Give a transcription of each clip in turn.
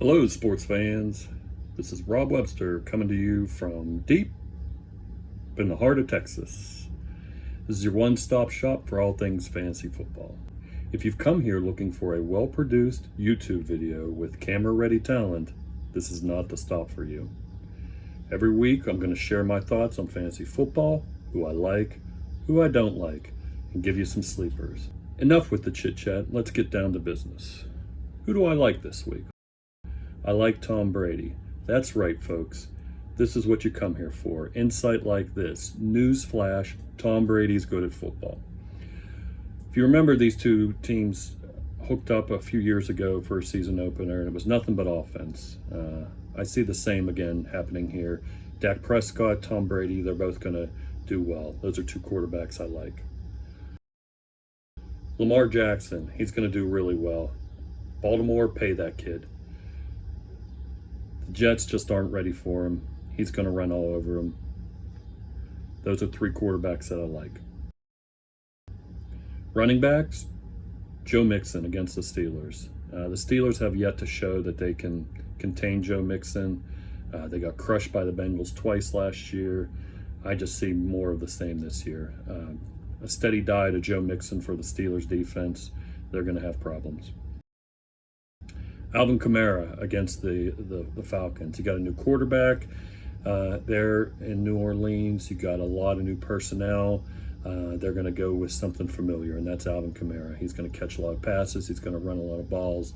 Hello, sports fans. This is Rob Webster coming to you from deep in the heart of Texas. This is your one stop shop for all things fantasy football. If you've come here looking for a well produced YouTube video with camera ready talent, this is not the stop for you. Every week, I'm going to share my thoughts on fantasy football, who I like, who I don't like, and give you some sleepers. Enough with the chit chat, let's get down to business. Who do I like this week? I like Tom Brady. That's right, folks. This is what you come here for. Insight like this. News flash, Tom Brady's good at football. If you remember, these two teams hooked up a few years ago for a season opener, and it was nothing but offense. I see the same again happening here. Dak Prescott, Tom Brady, they're both going to do well. Those are two quarterbacks I like. Lamar Jackson, he's going to do really well. Baltimore, pay that kid. The Jets just aren't ready for him. He's going to run all over him. Those are three quarterbacks that I like. Running backs, Joe Mixon against the Steelers. The Steelers have yet to show that they can contain Joe Mixon. They got crushed by the Bengals twice last year. I just see more of the same this year. A steady diet of Joe Mixon for the Steelers defense. They're going to have problems. Alvin Kamara against the Falcons. You got a new quarterback there in New Orleans. You got a lot of new personnel. They're going to go with something familiar, and that's Alvin Kamara. He's going to catch a lot of passes. He's going to run a lot of balls.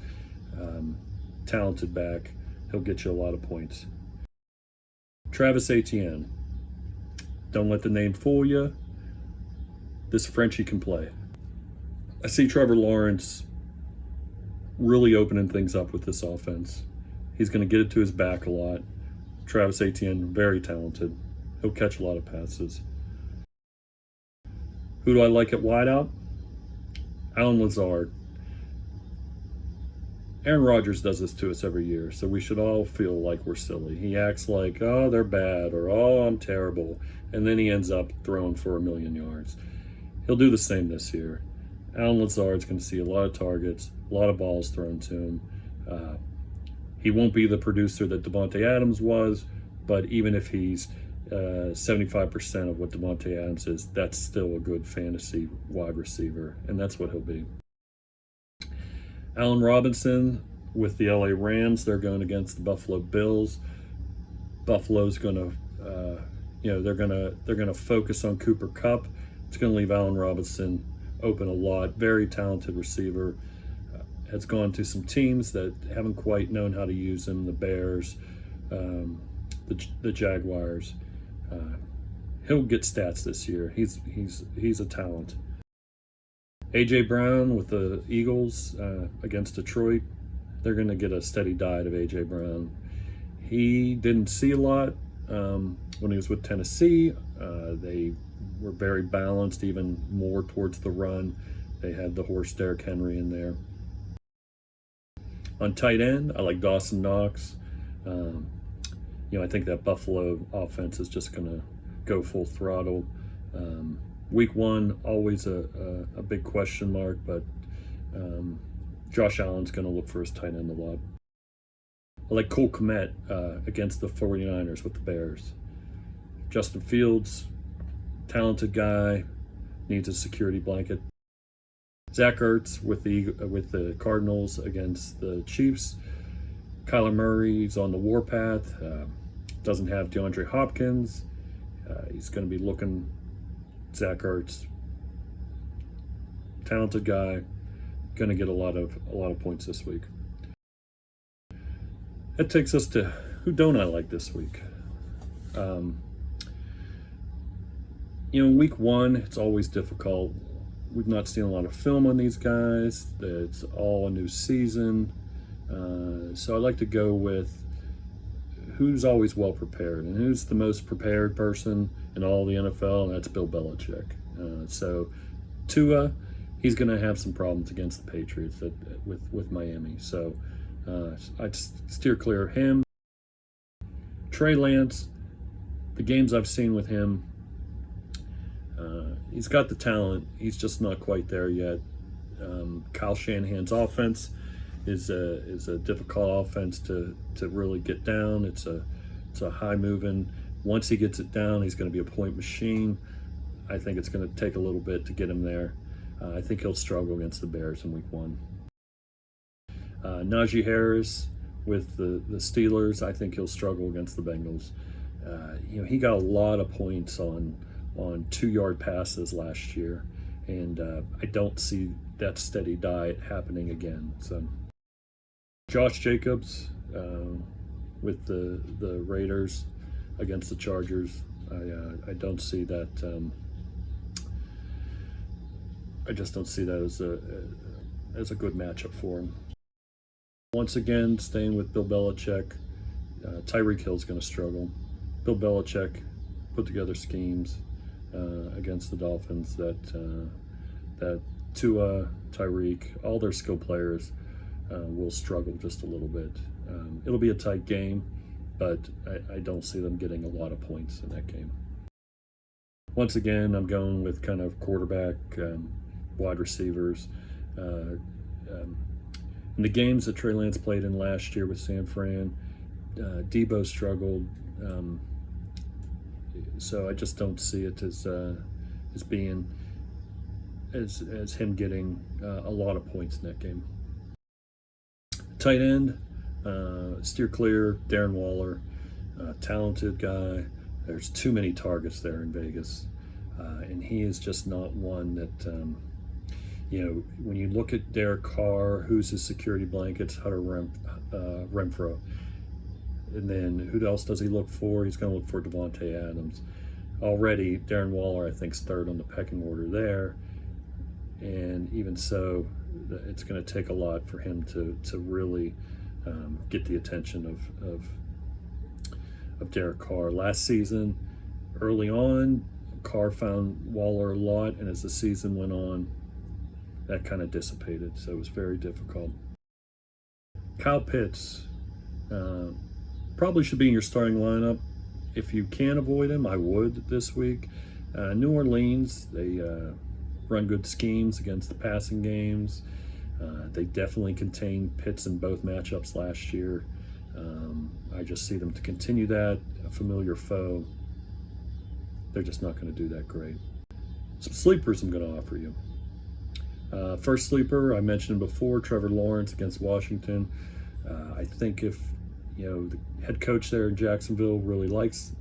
Talented back. He'll get you a lot of points. Travis Etienne. Don't let the name fool you. This Frenchie can play. I see Trevor Lawrence really opening things up with this offense. He's going to get it to his back a lot. Travis Etienne, very talented. He'll catch a lot of passes. Who do I like at wideout? Allen Lazard. Aaron Rodgers does this to us every year, so we should all feel like we're silly. He acts like, oh, they're bad, or oh, I'm terrible, and then he ends up throwing for 1,000,000 yards. He'll do the same this year. Allen Lazard's going to see a lot of targets, a lot of balls thrown to him. He won't be the producer that Davante Adams was, but even if he's 75% of what Davante Adams is, that's still a good fantasy wide receiver, and that's what he'll be. Allen Robinson with the LA Rams, they're going against the Buffalo Bills. Buffalo's going to, they're going to focus on Cooper Kupp. It's going to leave Allen Robinson open a lot. Very talented receiver. Has gone to some teams that haven't quite known how to use him. The Bears, the Jaguars. He'll get stats this year. He's a talent. A.J. Brown with the Eagles against Detroit. They're going to get a steady diet of A.J. Brown. He didn't see a lot when he was with Tennessee. They were very balanced, even more towards the run. They had the horse Derrick Henry in there. On tight end, I like Dawson Knox. I think that Buffalo offense is just going to go full throttle. Week one, always a big question mark, but Josh Allen's going to look for his tight end a lot. I like Cole Kmet against the 49ers with the Bears. Justin Fields, talented guy, needs a security blanket. Zach Ertz with the Cardinals against the Chiefs. Kyler Murray's on the warpath. Doesn't have DeAndre Hopkins. He's going to be looking. Zach Ertz, talented guy, going to get a lot of points this week. That takes us to who don't I like this week. Week one, it's always difficult. We've not seen a lot of film on these guys. It's all a new season. So I like to go with who's always well prepared, and who's the most prepared person in all the NFL, and that's Bill Belichick. So Tua, he's going to have some problems against the Patriots with Miami. So I'd steer clear of him. Trey Lance, the games I've seen with him, he's got the talent. He's just not quite there yet. Kyle Shanahan's offense is a difficult offense to really get down. It's a high moving. Once he gets it down, he's going to be a point machine. I think it's going to take a little bit to get him there. I think he'll struggle against the Bears in Week 1. Najee Harris with the Steelers, I think he'll struggle against the Bengals. He got a lot of points on 2-yard passes last year, and I don't see that steady diet happening again. So Josh Jacobs with the Raiders against the Chargers, I don't see that. I just don't see that as a good matchup for him. Once again, staying with Bill Belichick, Tyreek Hill's going to struggle. Bill Belichick put together schemes against the Dolphins that Tua, Tyreek, all their skill players will struggle just a little bit. It'll be a tight game, but I don't see them getting a lot of points in that game. Once again, I'm going with kind of quarterback, wide receivers. In the games that Trey Lance played in last year with San Fran, Debo struggled. So I just don't see it as being as him getting a lot of points in that game. Tight end, steer clear. Darren Waller, talented guy. There's too many targets there in Vegas, and he is just not one that. When you look at Derek Carr, who's his security blankets, Hunter Renfrow. And then who else does he look for? He's going to look for Devontae Adams. Already, Darren Waller, I think, is third on the pecking order there. And even so, it's going to take a lot for him to really get the attention of Derek Carr. Last season, early on, Carr found Waller a lot, and as the season went on, that kind of dissipated, so it was very difficult. Kyle Pitts probably should be in your starting lineup. If you can avoid him, I would this week. New Orleans, they run good schemes against the passing games. They definitely contained Pitts in both matchups last year. I just see them to continue that. A familiar foe, they're just not going to do that great. Some sleepers I'm going to offer you. First sleeper, I mentioned before, Trevor Lawrence against Washington. I think if the head coach there in Jacksonville really likes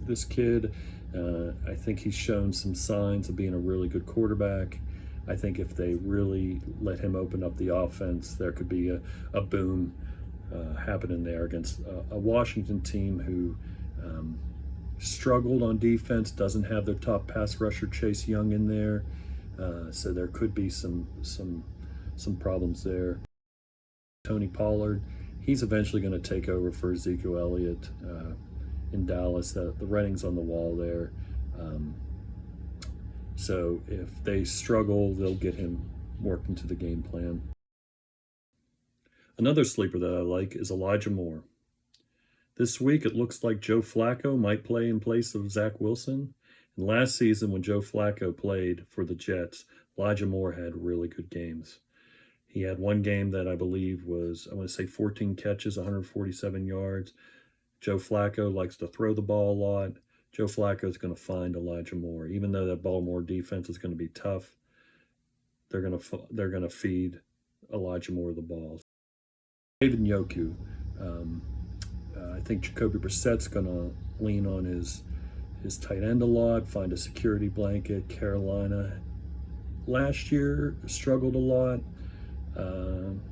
this kid, I think he's shown some signs of being a really good quarterback. I think if they really let him open up the offense, there could be a boom happening there against a Washington team who struggled on defense, doesn't have their top pass rusher Chase Young in there. So there could be some problems there. Tony Pollard, he's eventually going to take over for Ezekiel Elliott in Dallas. The writing's on the wall there. So if they struggle, they'll get him worked into the game plan. Another sleeper that I like is Elijah Moore. This week, it looks like Joe Flacco might play in place of Zach Wilson. And last season, when Joe Flacco played for the Jets, Elijah Moore had really good games. He had one game that I believe was, 14 catches, 147 yards. Joe Flacco likes to throw the ball a lot. Joe Flacco is going to find Elijah Moore. Even though that Baltimore defense is going to be tough, they're going to feed Elijah Moore the ball. David Njoku, I think Jacoby Brissett's going to lean on his tight end a lot, find a security blanket. Carolina last year struggled a lot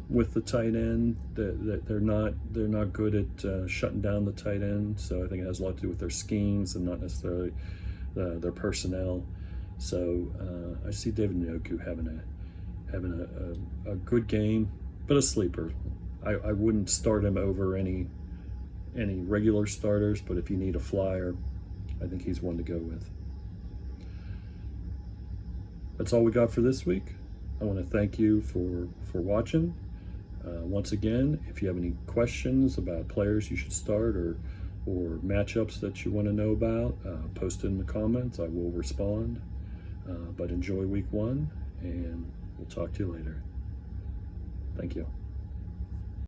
with the tight end. They're not good at shutting down the tight end. So I think it has a lot to do with their schemes and not necessarily their personnel. So I see David Njoku having a good game, but a sleeper. I wouldn't start him over any regular starters, but if you need a flyer, I think he's one to go with. That's all we got for this week. I want to thank you for watching. Once again, if you have any questions about players you should start or matchups that you want to know about, post it in the comments. I will respond. But enjoy week 1, and we'll talk to you later. Thank you.